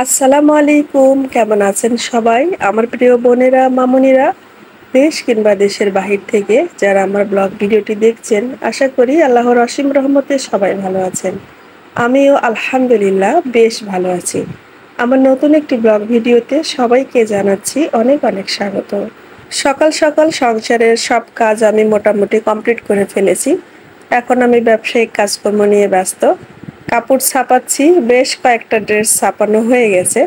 আসসালামু আলাইকুম, কেমন আছেন সবাই? আমার প্রিয় বোনেরা, মামুনিরা, দেশ কিংবা দেশের বাহির থেকে যারা আমার ব্লগ ভিডিওটি দেখছেন, আশা করি আল্লাহর অসীম রহমতে সবাই ভালো আছেন। আমিও আলহামদুলিল্লাহ বেশ ভালো আছি। আমার নতুন একটি ব্লগ ভিডিওতে সবাইকে জানাচ্ছি অনেক অনেক স্বাগত। সকাল সকাল সংসারের সব কাজ আমি মোটামুটি কমপ্লিট করে ফেলেছি। এখন আমি ব্যবসায়িক কাজকর্ম নিয়ে ব্যস্ত। কাপড় ছাপাচ্ছি, বেশ কয়েকটা ড্রেস ছাপানো হয়ে গেছে,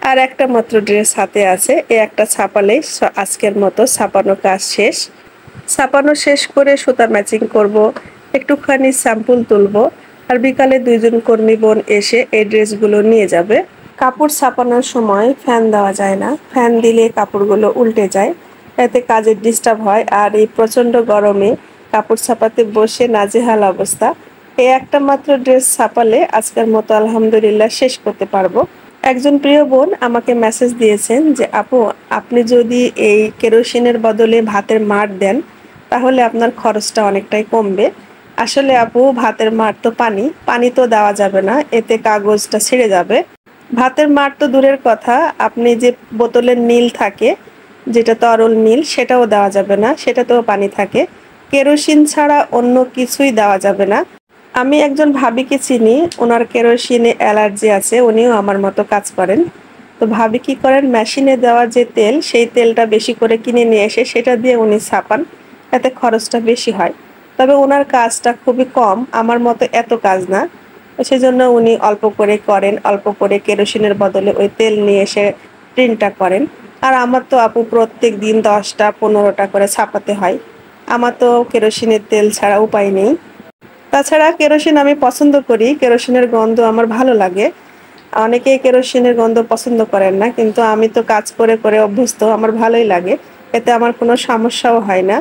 আর একটা মাত্র ড্রেস হাতে আছে। এই একটা ছাপালেই আজকের মতো ছাপানো কাজ শেষ। ছাপানো শেষ করে সুতা ম্যাচিং করব, একটুখানি স্যাম্পল তুলবো, আর বিকালে দুইজন কর্মী বোন এসে এই ড্রেসগুলো নিয়ে যাবে। কাপড় ছাপানোর সময় ফ্যান দেওয়া যায় না, ফ্যান দিলে কাপড়গুলো উল্টে যায়, এতে কাজের ডিস্টার্ব হয়। আর এই প্রচণ্ড গরমে কাপড় ছাপাতে বসে নাজেহাল অবস্থা। এই একটা মাত্র ড্রেস ছাপালে আজকের মতো আলহামদুলিল্লাহ শেষ করতে পারবো। একজন প্রিয় বোন আমাকে মেসেজ দিয়েছেন যে আপু, আপনি যদি এই কেরোসিনের বদলে ভাতের মাড় দেন তাহলে আপনার খরচটা অনেকটাই কমবে। আসলে আপু, ভাতের মাড় তো পানি পানি তো দেওয়া যাবে না, এতে কাগজটা ছিঁড়ে যাবে। ভাতের মাড় তো দূরের কথা, আপনি যে বোতলের নীল থাকে, যেটা তরল নীল, সেটাও দেওয়া যাবে না, সেটাতেও পানি থাকে। কেরোসিন ছাড়া অন্য কিছুই দেওয়া যাবে না। আমি একজন ভাবিকে চিনি, ওনার কেরোসিনে অ্যালার্জি আছে, উনিও আমার মতো কাজ করেন। তো ভাবি কি করেন, মেশিনে দেওয়া যে তেল, সেই তেলটা বেশি করে কিনে নিয়ে এসে সেটা দিয়ে উনি ছাপান, এতে খরচটা বেশি হয়। তবে ওনার কাজটা খুবই কম, আমার মতো এত কাজ না। সেজন্য উনি অল্প করে করেন, অল্প করে কেরোসিনের বদলে ওই তেল নিয়ে এসে প্রিন্টটা করেন। আর আমার তো আপু প্রত্যেক দিন 10টা 15টা করে ছাপাতে হয়। আমার তো কেরোসিনের তেল ছাড়া উপায় নেই। তাছাড়া কেরোসিন আমি পছন্দ করি, কেরোসিনের গন্ধ আমার ভালো লাগে। অনেকেই কেরোসিনের গন্ধ পছন্দ করেন না, কিন্তু আমি তো কাজ করে করে অভ্যস্ত, আমার ভালোই লাগে। এতে আমার কোনো সমস্যাও হয় না,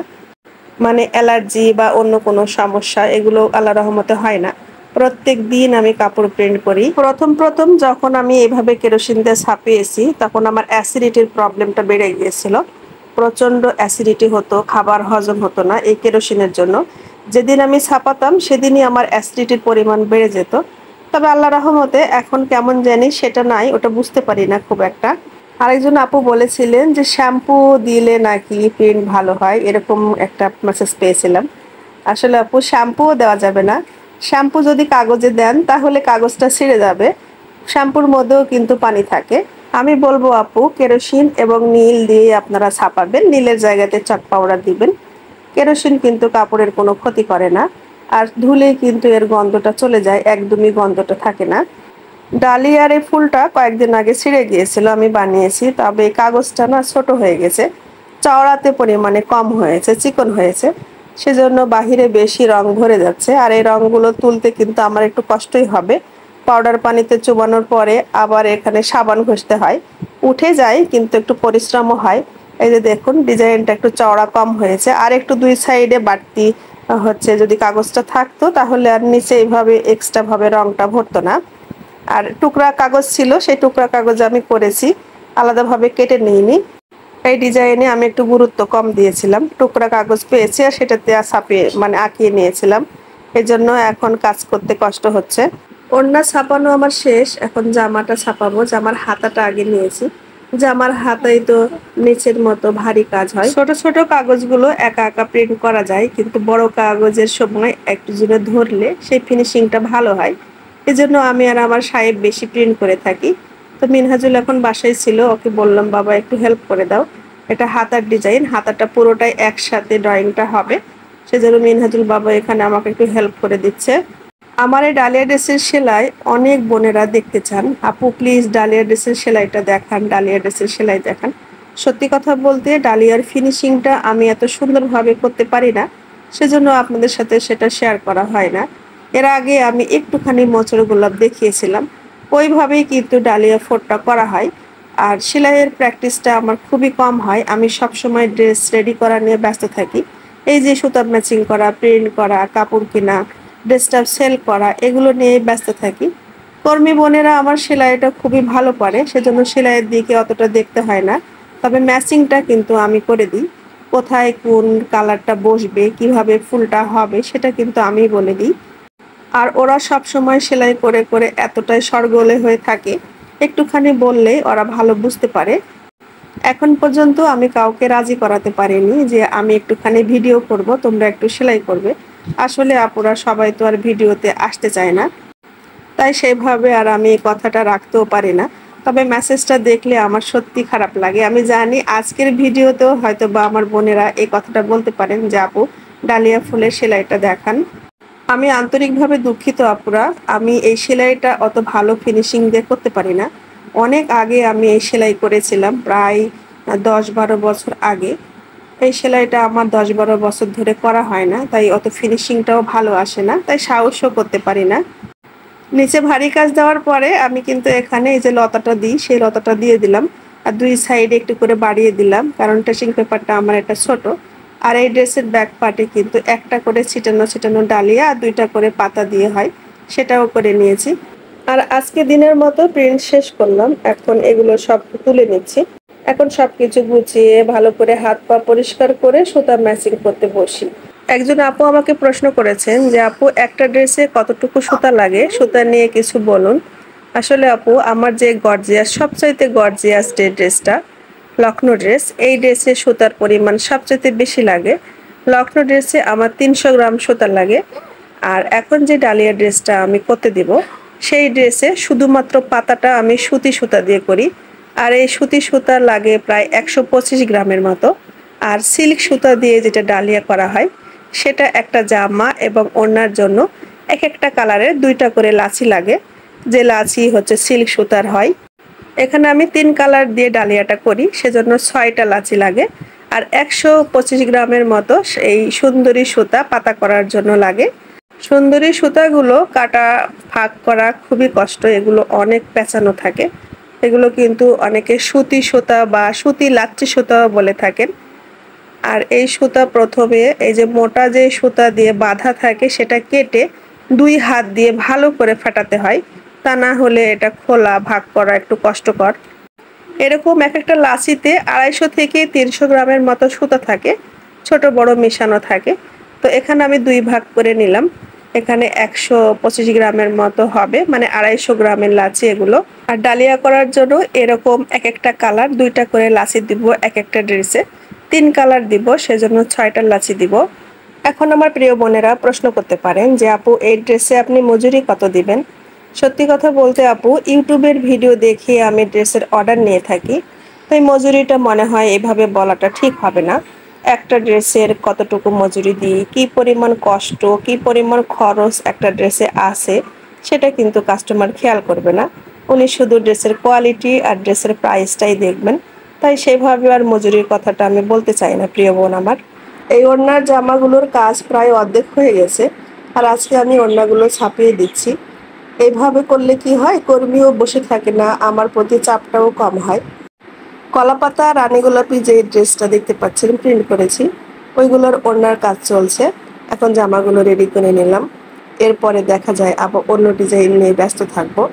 মানে অ্যালার্জি বা অন্য কোনো সমস্যা এগুলো আল্লাহ রহমতে হয় না। প্রত্যেক দিন আমি কাপড় প্রিন্ট করি। প্রথম প্রথম যখন আমি এইভাবে কেরোসিন দিয়ে ছাপিয়েছি, তখন আমার অ্যাসিডিটির প্রবলেমটা বেড়ে গিয়েছিল। প্রচণ্ড অ্যাসিডিটি হতো, খাবার হজম হতো না এই কেরোসিনের জন্য। যেদিন আমি ছাপাতাম সেদিনই আমার অ্যাসিডিটির পরিমাণ বেড়ে যেত। তবে আল্লাহ রহমতে এখন কেমন জানি সেটা নাই, ওটা বুঝতে পারি না খুব একটা। আরেকজন আপু বলেছিলেন যে শ্যাম্পু দিলে নাকি প্রিন্ট ভালো হয়, এরকম একটা মেসেজ পেয়েছিলাম। আসলে আপু, শ্যাম্পুও দেওয়া যাবে না। শ্যাম্পু যদি কাগজে দেন তাহলে কাগজটা ছিঁড়ে যাবে। শ্যাম্পুর মধ্যেও কিন্তু পানি থাকে। আমি বলবো আপু, কেরোসিন এবং নীল দিয়ে আপনারা ছাপাবেন, নীলের জায়গাতে চক পাউডার দিবেন। কেরোসিন কিন্তু কাপড়ের কোনো ক্ষতি করে না, আর ধুলেই কিন্তু এর গন্ধটা চলে যায়, একদমই গন্ধটা থাকে না। ডালিয়ার এই ফুলটা কয়েকদিন আগে ছিঁড়ে গিয়েছিল, আমি বানিয়েছি, তবে কাগজটা না ছোট হয়ে গেছে, চওড়াতে পরিমাণে কম হয়েছে, চিকন হয়েছে। সেজন্য বাহিরে বেশি রং ভরে যাচ্ছে, আর এই রংগুলো তুলতে কিন্তু আমার একটু কষ্টই হবে। পাউডার পানিতে চুবানোর পরে আবার এখানে সাবান ঘষতে হয়, উঠে যায় কিন্তু একটু পরিশ্রমও হয়। এই যে দেখুন, ডিজাইনটা একটু চওড়া কম হয়েছে, আর একটু দুই সাইডে বাড়তি হচ্ছে। যদি কাগজটা থাকতো তাহলে আর নিচে এইভাবে এক্সট্রা ভাবে রংটা ভরতো না। আর টুকরা কাগজ ছিল, সেই টুকরা কাগজ আমি করেছি, আলাদাভাবে কেটে নিইনি। এই ডিজাইনে আমি একটু গুরুত্ব কম দিয়েছিলাম, টুকরা কাগজ পেয়েছি আর সেটাতে ছাপিয়ে মানে আঁকিয়ে নিয়েছিলাম। এজন্য এখন কাজ করতে কষ্ট হচ্ছে। ওড়না ছাপানো আমার শেষ, এখন জামাটা ছাপাবো। জামার হাতাটা আগে নিয়েছি, জামার হাতাই তো নিচের মতো ভারী কাজ হয়। ছোট ছোট কাগজগুলো একা একা প্রিন্ট করা যায়, কিন্তু বড় কাগজের সময় একটু জোরে ধরলে সেই ফিনিশিংটা ভালো হয়। এজন্য আমি আর আমার সাহেব বেশি প্রিন্ট করে থাকি। তো মিনহাজুল এখন বাসায় ছিল, ওকে বললাম বাবা একটু হেল্প করে দাও, এটা হাতার ডিজাইন, হাতাটা পুরোটাই একসাথে ড্রয়িংটা হবে। সেজন্য মিনহাজুল বাবা এখানে আমাকে একটু হেল্প করে দিচ্ছে। আমার এই ডালিয়া ড্রেসের সেলাই অনেক বোনেরা দেখতে চান, আপু প্লিজ ডালিয়া ড্রেসের সেলাইটা দেখান, ডালিয়া ড্রেসের সেলাই দেখান। সত্যি কথা বলতে ডালিয়ার ফিনিশিংটা আমি এত সুন্দরভাবে করতে পারি না, সেজন্য আপনাদের সাথে সেটা শেয়ার করা হয় না। এর আগে আমি একটুখানি মোচড় গোলাপ দেখিয়েছিলাম, ওইভাবেই কিন্তু ডালিয়া ফোরটা করা হয়। আর সেলাইয়ের প্র্যাকটিসটা আমার খুবই কম হয়, আমি সবসময় ড্রেস রেডি করা নিয়ে ব্যস্ত থাকি। এই যে সুতা ম্যাচিং করা, প্রিন্ট করা, কাপড় কেনা, ড্রেসটা সেল করা, এগুলো নিয়ে ব্যস্ত থাকি। কর্মী বোনেরা আমার সেলাইটা খুবই ভালো পারে, সেজন্য সেলাইয়ের দিকে অতটা দেখতে হয় না। তবে ম্যাচিংটা কিন্তু আমি করে দিই, কোথায় কোন কালারটা বসবে, কিভাবে ফুলটা হবে, সেটা কিন্তু আমি বলে দিই। আর ওরা সব সময় সেলাই করে করে এতটাই সরগোলে হয়ে থাকে, একটুখানি বললেই ওরা ভালো বুঝতে পারে। এখন পর্যন্ত আমি কাউকে রাজি করাতে পারিনি যে আমি একটুখানি ভিডিও করব, তোমরা একটু সেলাই করবে। আসলে আপুরা সবাই তো আর ভিডিওতে আসতে চায় না, তাই সেভাবে আর আমি এই কথাটা রাখতেও পারি না। তবে মেসেজটা দেখলে আমার সত্যি খারাপ লাগে। আমি জানি আজকের ভিডিওতেও হয়তো বা আমার বোনেরা এই কথাটা বলতে পারেন যে আপু ডালিয়া ফুলের সেলাইটা দেখান। আমি আন্তরিকভাবে দুঃখিত আপুরা, আমি এই সেলাইটা অত ভালো ফিনিশিং দিয়ে করতে পারি না। অনেক আগে আমি এই সেলাই করেছিলাম, প্রায় 10-12 বছর আগে। এই সেলাইটা আমার 10-12 বছর ধরে করা হয় না, তাই অত ফিনিশিংটাও ভালো আসে না, তাই সাহসও করতে পারি না। নিচে ভারী কাজ দেওয়ার পরে আমি কিন্তু এখানে এই যে লতাটা দিই সেই লতাটা দিয়ে দিলাম, আর দুই সাইডে একটু করে বাড়িয়ে দিলাম, কারণ ট্রেসিং পেপারটা আমার একটা ছোট। আর এই ড্রেসের ব্যাক পার্টে কিন্তু একটা করে ছিটানো ছিটানো ডালিয়া আর দুইটা করে পাতা দিয়ে হয়, সেটাও করে নিয়েছি। আর আজকে দিনের মতো প্রিন্ট শেষ করলাম, এখন এগুলো সব তুলে নিচ্ছি। এখন সবকিছু গুছিয়ে ভালো করে হাত পা পরিষ্কার করে সুতা ম্যাচিং করতে বসি। একজন আপু আমাকে প্রশ্ন করেছেন যে আপু একটা ড্রেসে কতটুকু সুতা লাগে, সুতা নিয়ে কিছু বলুন। আসলে আপু আমার যে গর্জিয়াস, সবচাইতে গর্জিয়াস যে ড্রেসটা লখনৌ ড্রেস, এই ড্রেসে সুতার পরিমাণ সবচাইতে বেশি লাগে। লখনৌ ড্রেসে আমার 300 গ্রাম সুতা লাগে। আর এখন যে ডালিয়া ড্রেসটা আমি করতে দিব, সেই ড্রেসে শুধুমাত্র পাতাটা আমি সুতি সুতা দিয়ে করি, আর এই সুতি সুতা লাগে প্রায় 125 গ্রামের মতো। আর সিল্ক সুতা দিয়ে যেটা ডালিয়া করা হয়, সেটা একটা জামা এবং ওড়নার জন্য এক একটা কালারের দুইটা করে লাচি লাগে, যে লাচি হচ্ছে সিল্ক সুতার হয়। এখানে আমি 3 কালার দিয়ে ডালিয়াটা করি, সেজন্য 6টা লাচি লাগে। আর 125 গ্রামের মতো এই সুন্দরী সুতা পাতা করার জন্য লাগে। সুন্দরী সুতাগুলো কাটা ভাগ করা খুবই কষ্ট, এগুলো অনেক পেঁচানো থাকে। এগুলো কিন্তু অনেকে সুতি সুতা বা সুতি লাচ্ছি সুতাও বলে থাকেন। আর এই সুতা প্রথমে এই যে মোটা যে সুতা দিয়ে বাঁধা থাকে সেটা কেটে 2 হাত দিয়ে ভালো করে ফাটাতে হয়, তা না হলে এটা খোলা ভাগ করা একটু কষ্টকর। এরকম এক একটা লাচিতে 250 থেকে 300 গ্রামের মতো সুতা থাকে, ছোট বড় মেশানো থাকে। তো এখানে আমি 2 ভাগ করে নিলাম। এখানে 125 গ্রামের মতো হবে, মানে 250 গ্রামের লাচি এগুলো। আর ডালিয়া করার জন্য এরকম এক একটা কালার 2টা করে লাচি দিব, এক একটা ড্রেসে 3 কালার দিব, সেজন্য 6টা লাচি দিব। এখন আমার প্রিয় বোনেরা প্রশ্ন করতে পারেন যে আপু এই ড্রেসে আপনি মজুরি কত দিবেন। সত্যি কথা বলতে আপু, ইউটিউবের ভিডিও দেখে আমি ড্রেসের অর্ডার নিয়ে থাকি, তাই মজুরিটা মনে হয় এভাবে বলাটা ঠিক হবে না। একটা ড্রেসের কতটুকু মজুরি দিই, কি পরিমাণ কষ্ট, কি পরিমাণ খরচ একটা ড্রেসে আছে, সেটা কিন্তু কাস্টমার খেয়াল করবে না। উনি শুধু ড্রেসের কোয়ালিটি আর ড্রেসের প্রাইসটাই দেখবেন। তাই সেভাবে আর মজুরির কথাটা আমি বলতে চাই না প্রিয় বোন আমার। এই ওড়নার জামাগুলোর কাজ প্রায় অর্ধেক হয়ে গেছে, আর আজকে আমি ওড়নাগুলো ছাপিয়ে দিচ্ছি। এইভাবে করলে কি হয়, কর্মীও বসে থাকে না, আমার প্রতি চাপটাও কম হয়। কলাপাতা রানী গোলাপি যে ড্রেসটা দেখতে পাচ্ছেন প্রিন্ট করেছি, ওইগুলোর ওড়নার কাজ চলছে। এখন জামাগুলো রেডি করে নিলাম, এরপরে দেখা যায় আবার অন্য ডিজাইন নিয়ে ব্যস্ত থাকবো।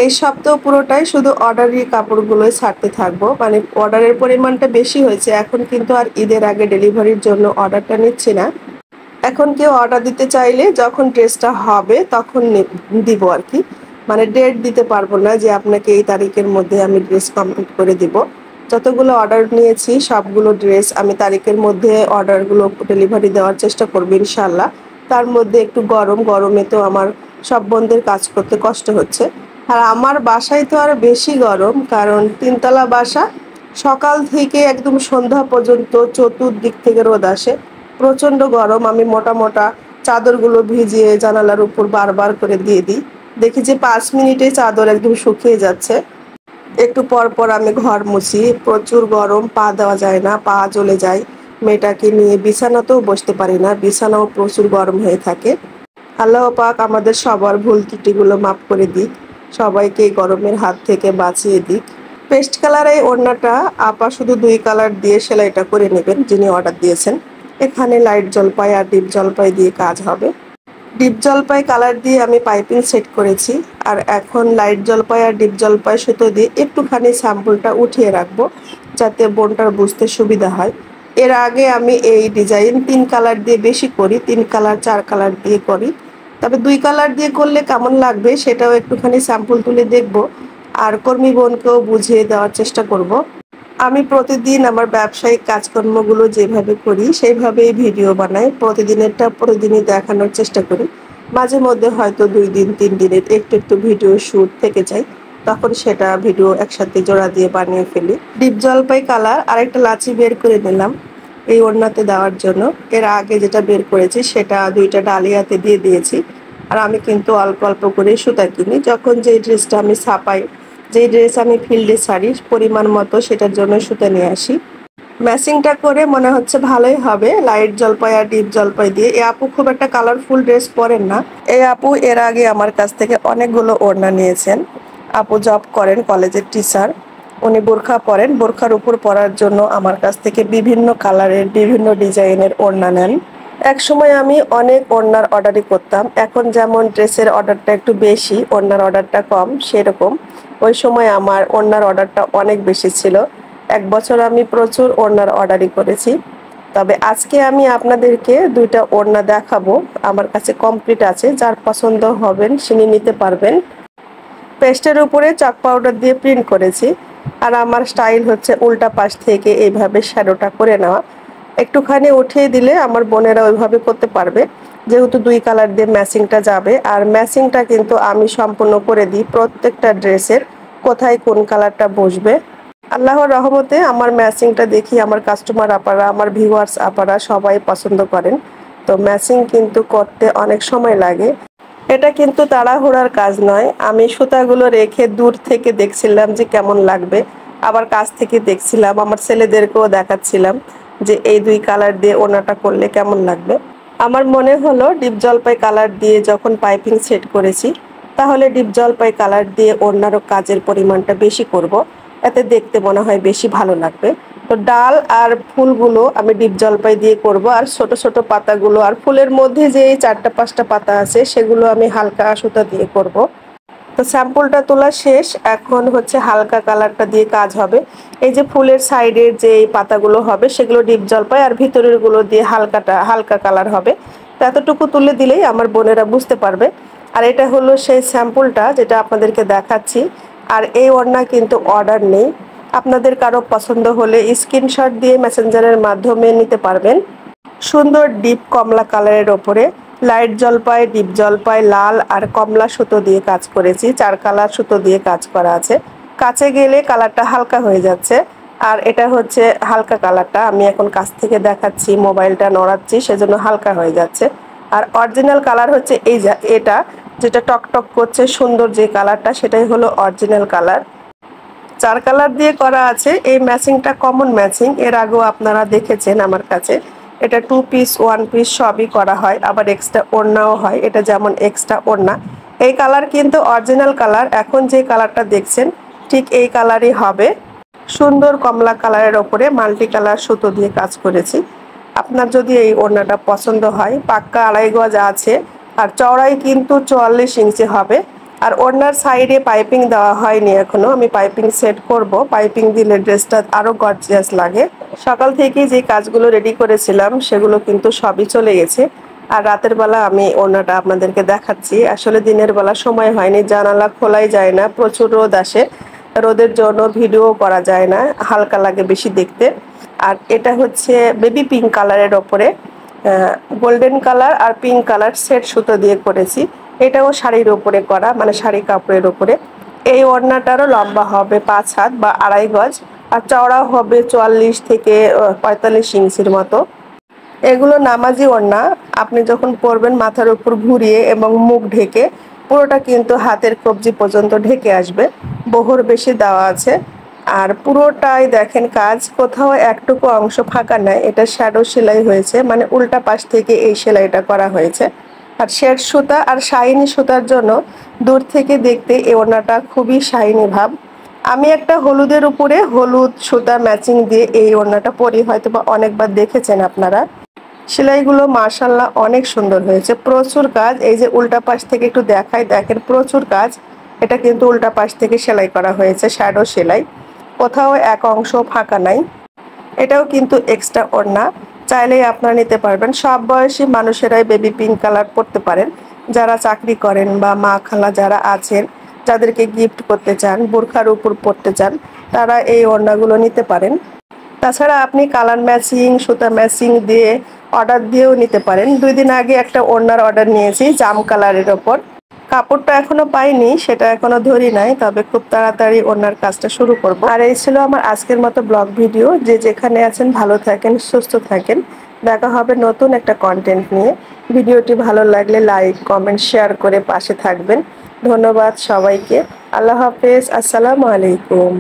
এই সপ্তাহ পুরোটাই শুধু অর্ডারি কাপড়গুলোই ছাড়তে থাকবো, মানে অর্ডারের পরিমাণটা বেশি হয়েছে। এখন কিন্তু আর ঈদের আগে ডেলিভারির জন্য অর্ডারটা নিচ্ছি না। এখন কেউ অর্ডার দিতে চাইলে যখন ড্রেসটা হবে তখন দিব আর কি, মানে ডেট দিতে পারবো না যে আপনাকে এই তারিখের মধ্যে আমি ড্রেস কমপ্লিট করে দিব। যতগুলো অর্ডার নিয়েছি সবগুলো ড্রেস আমি তারিখের মধ্যে অর্ডারগুলো ডেলিভারি দেওয়ার চেষ্টা করবো ইনশাল্লাহ। তার মধ্যে একটু গরমে তো আমার সব বোনদের কাজ করতে কষ্ট হচ্ছে। আর আমার বাসায় তো আরো বেশি গরম, কারণ 3তলা বাসা, সকাল থেকে একদম সন্ধ্যা পর্যন্ত চতুর্দিক থেকে রোদ আসে, প্রচন্ড গরম। আমি মোটা মোটা চাদরগুলো ভিজিয়ে জানালার উপর বারবার করে দিয়ে দিই, দেখি যে 5 মিনিটে চাদর একদম শুকিয়ে যাচ্ছে। একটু পর পর আমি ঘর মুছি, প্রচুর গরম, পা দেওয়া যায় না, পা জ্বলে যায়। মেয়েটাকে নিয়ে বিছানাতেও বসতে পারি না, বিছানাও প্রচুর গরম হয়ে থাকে। আল্লাহ পাক আমাদের সবার ভুল ত্রুটিগুলো মাফ করে দিক, সবাইকে এই গরমের হাত থেকে বাঁচিয়ে দিক। পেস্ট কালার এই ওড়নাটা আপা শুধু 2 কালার দিয়ে সেলাইটা করে নেবেন যিনি অর্ডার দিয়েছেন। এখানে লাইট জলপাই আর ডিপ জলপাই দিয়ে কাজ হবে। ডিপ জলপাই কালার দিয়ে আমি পাইপিং সেট করেছি, আর এখন লাইট জলপাই আর ডিপ জলপাই সুতো দিয়ে একটুখানি স্যাম্পলটা উঠিয়ে রাখবো, যাতে বোনটার বুঝতে সুবিধা হয়। এর আগে আমি এই ডিজাইন 3 কালার দিয়ে বেশি করি, 3 কালার 4 কালার দিয়ে করি। তবে 2 কালার দিয়ে করলে কেমন লাগবে সেটাও একটুখানি স্যাম্পল তুলে দেখবো। আর কর্মী বোনকেও বুঝিয়ে দেওয়ার চেষ্টা করব। আমি প্রতিদিন আমার ব্যবসায়িক কাজকর্মগুলো যেভাবে করি সেইভাবেই ভিডিও বানাই, প্রতিদিনেরটা প্রতিদিনই দেখানোর চেষ্টা করি। মাঝে মধ্যে হয়তো 2 দিন 3 দিনের একটু একটু ভিডিও শ্যুট থেকে যায়, তখন সেটা ভিডিও একসাথে জোড়া দিয়ে বানিয়ে ফেলি। ডিপ জলপাই কালার আরেকটা লাচি বের করে নিলাম এই ওড়নাতে দেওয়ার জন্য। এর আগে যেটা বের করেছি সেটা 2টা ডালিয়াতে দিয়ে দিয়েছি। আর আমি কিন্তু অল্প অল্প করে সুতা কিনি, যখন যেই ড্রেসটা আমি ছাপাই, যেই ড্রেস আমি ফিল্ডে ছাড়ি পরিমাণ মতো সেটার জন্য সুতা নিয়ে আসি। ম্যাচিংটা করে মনে হচ্ছে ভালোই হবে লাইট জলপাই আর ডিপ জলপাই দিয়ে। এই আপু খুব একটা কালারফুল ড্রেস পরেন না। এই আপু এর আগে আমার কাছ থেকে অনেকগুলো ওড়না নিয়েছেন। আপু জব করেন, কলেজের টিচার। উনি বোরখা পরেন, বোরখার উপর পরার জন্য আমার কাছ থেকে বিভিন্ন কালারের বিভিন্ন ডিজাইনের ওড়না নেন। এক সময় আমি অনেক ওড়নার অর্ডারই করতাম, এখন যেমন ড্রেসের অর্ডারটা একটু বেশি ওড়নার অর্ডারটা কম, সেরকম ওই সময় আমার ওড়নার অর্ডারটা অনেক বেশি ছিল। 1 বছর আমি প্রচুর ওড়নার অর্ডারই করেছি। তবে আজকে আমি আপনাদেরকে 2টা ওড়না দেখাবো, আমার কাছে কমপ্লিট আছে, যার পছন্দ হবেন তিনি নিতে পারবেন। পেস্টের উপরে চক পাউডার দিয়ে প্রিন্ট করেছি। আর আমার স্টাইল হচ্ছে উল্টা পাশ থেকে এইভাবে শ্যাডোটা করে নেওয়া। একটুখানি উঠিয়ে দিলে আমার বোনেরা ওইভাবে করতে পারবে, যেহেতু 2 কালার দিয়ে ম্যাচিংটা যাবে। আর ম্যাচিংটা কিন্তু আমি সম্পূর্ণ করে দিই প্রত্যেকটা ড্রেসের, কোথায় কোন কালারটা বসবে। আল্লাহর রহমতে আমার ম্যাচিংটা দেখি আমার কাস্টমার আপারা, আমার ভিউয়ার্স আপারা সবাই পছন্দ করেন। তো ম্যাচিং কিন্তু করতে অনেক সময় লাগে, এটা কিন্তু তাড়াহুড়ার কাজ নয়। আমি সুতাগুলো রেখে দূর থেকে দেখছিলাম যে কেমন লাগবে, আবার কাছ থেকে দেখছিলাম, আমার ছেলেদেরকেও দেখাচ্ছিলাম যে এই 2 কালার দিয়ে ওড়নাটা করলে কেমন লাগবে। আমার মনে হলো ডিপ জলপাই কালার দিয়ে যখন পাইপিং সেট করেছি, তাহলে ডিপ জলপাই কালার দিয়ে ওড়নারও কাজের পরিমাণটা বেশি করব, এতে দেখতে মনে হয় বেশি ভালো লাগবে। তো ডাল আর ফুলগুলো আমি ডিপ জলপাই দিয়ে করব, আর ছোট ছোট পাতাগুলো আর ফুলের মধ্যে যে 4টা 5টা পাতা আছে সেগুলো আমি হালকা সুতা দিয়ে করব। তো স্যাম্পলটা তোলা শেষ, এখন হচ্ছে হালকা কালারটা দিয়ে কাজ হবে। এই যে ফুলের সাইডের যে পাতাগুলো হবে সেগুলো ডিপ জলপাই, আর ভিতরের গুলো দিয়ে হালকা কালার হবে। তো এতটুকু তুলে দিলেই আমার বোনেরা বুঝতে পারবে। আর এটা হলো সেই স্যাম্পলটা যেটা আপনাদেরকে দেখাচ্ছি। আর এই ওড়না কিন্তু অর্ডার নেই, আপনাদের কারো পছন্দ হলে স্ক্রিনশট দিয়ে মেসেঞ্জারের মাধ্যমে নিতে পারবেন। সুন্দর ডিপ কমলা কালারের ওপরে লাইট জলপাই, ডিপ জলপাই, লাল আর কমলা সুতো দিয়ে কাজ করেছি। 4 কালার সুতো দিয়ে কাজ করা আছে। কাছে গেলে কালারটা হালকা হয়ে যাচ্ছে। আর এটা হচ্ছে হালকা কালারটা, আমি এখন কাছ থেকে দেখাচ্ছি, মোবাইলটা নড়াচ্ছি সেজন্য হালকা হয়ে যাচ্ছে। আর অরিজিনাল কালার হচ্ছে এটা যেটা টকটক করছে সুন্দর যে কালারটা, সেটাই হলো অরিজিনাল কালার। 4 কালার দিয়ে করা আছে। এই ম্যাচিংটা কমন ম্যাচিং, এর আগেও আপনারা দেখেছেন আমার কাছে। এটা 2 পিস 1 পিস সবই করা হয়, আবার এক্সট্রা ওড়নাও হয়, এটা যেমন এক্সট্রা ওড়না। এই কালার কিন্তু অরিজিনাল কালার, এখন যে কালারটা দেখছেন ঠিক এই কালারই হবে। সুন্দর কমলা কালারের ওপরে মাল্টি কালার সুতো দিয়ে কাজ করেছি। আপনার যদি এই ওড়নাটা পছন্দ হয়, পাক্কা 2.5 গজ আছে, আর চওড়াই কিন্তু 44 ইঞ্চি হবে। আর ওড়নার সাইডে পাইপিং দেওয়া হয়নি এখনো, আমি পাইপিং সেট করব, পাইপিং দিলে ড্রেসটা আরো গর্জিয়াস লাগে। সকাল থেকে যে কাজগুলো রেডি করেছিলাম সেগুলো কিন্তু সবই চলে গেছে। আর রাতের বেলা আমি ওড়নাটা আপনাদেরকে দেখাচ্ছি, আসলে দিনের বেলা সময় হয়নি, জানালা খোলাই যায় না, প্রচুর রোদ আসে, রোদের জন্য ভিডিও করা যায় না, হালকা লাগে বেশি দেখতে। আর এটা হচ্ছে বেবি পিঙ্ক কালারের ওপরে গোল্ডেন কালার আর পিঙ্ক কালার সেট সুতো দিয়ে করেছি। এটাও শাড়ির উপরে করা, মানে শাড়ি কাপড়ের উপরে। এই ওড়নাটারও লম্বা হবে 5 হাত বা 2.5 গজ, আর চওড়া হবে 44 থেকে 45 ইঞ্চির মতো। এগুলো নামাজি ওড়না, আপনি যখন পরবেন মাথার উপর ঘুরিয়ে এবং মুখ ঢেকে, পুরোটা কিন্তু হাতের কবজি পর্যন্ত ঢেকে আসবে, বহর বেশি দেওয়া আছে। আর পুরোটাই দেখেন কাজ, কোথাও একটুকু অংশ ফাঁকা নাই। এটা শ্যাডো সেলাই হয়েছে, মানে উল্টা পাশ থেকে এই সেলাইটা করা হয়েছে। আর শেড সুতা আর শাইনি সুতার জন্য দূর থেকে দেখতে এই ওড়নাটা খুবই শাইনি ভাব। আমি একটা হলুদের উপরে হলুদ সুতা ম্যাচিং দিয়ে এই ওড়নাটা পরি, হয়তো বা অনেকবার দেখেছেন আপনারা। সেলাইগুলো মাশাআল্লাহ অনেক সুন্দর হয়েছে, প্রচুর কাজ। এই যে উল্টা পাশ থেকে একটু দেখাই, দেখেন প্রচুর কাজ। এটা কিন্তু উল্টা পাশ থেকে সেলাই করা হয়েছে, শ্যাডো সেলাই, কোথাও এক অংশ ফাঁকা নাই। এটাও কিন্তু এক্সট্রা ওড়না, চাইলেই আপনারা নিতে পারবেন। সব বয়সী মানুষেরাই বেবি পিঙ্ক কালার পরতে পারেন, যারা চাকরি করেন বা মা খালা যারা আছেন যাদেরকে গিফট করতে চান, বোরখার উপর পরতে চান, তারা এই ওড়নাগুলো নিতে পারেন। তাছাড়া আপনি কালার ম্যাচিং, সুতা ম্যাচিং দিয়ে অর্ডার দিয়েও নিতে পারেন। 2 দিন আগে একটা ওড়নার অর্ডার নিয়েছি জাম কালারের ওপর। কাপড়টা এখনো পাইনি, সেটা এখনো ধরি নাই, তবে খুব তাড়াতাড়ি ওড়নার কাজটা শুরু করব। আর এই ছিল আমার আজকের মতো ব্লগ ভিডিও। যে যেখানে আছেন ভালো থাকেন, সুস্থ থাকেন। দেখা হবে নতুন একটা কন্টেন্ট নিয়ে। ভিডিওটি ভালো লাগলে লাইক, কমেন্ট, শেয়ার করে পাশে থাকবেন। ধন্যবাদ সবাইকে। আল্লাহ হাফেজ। আসসালামু আলাইকুম।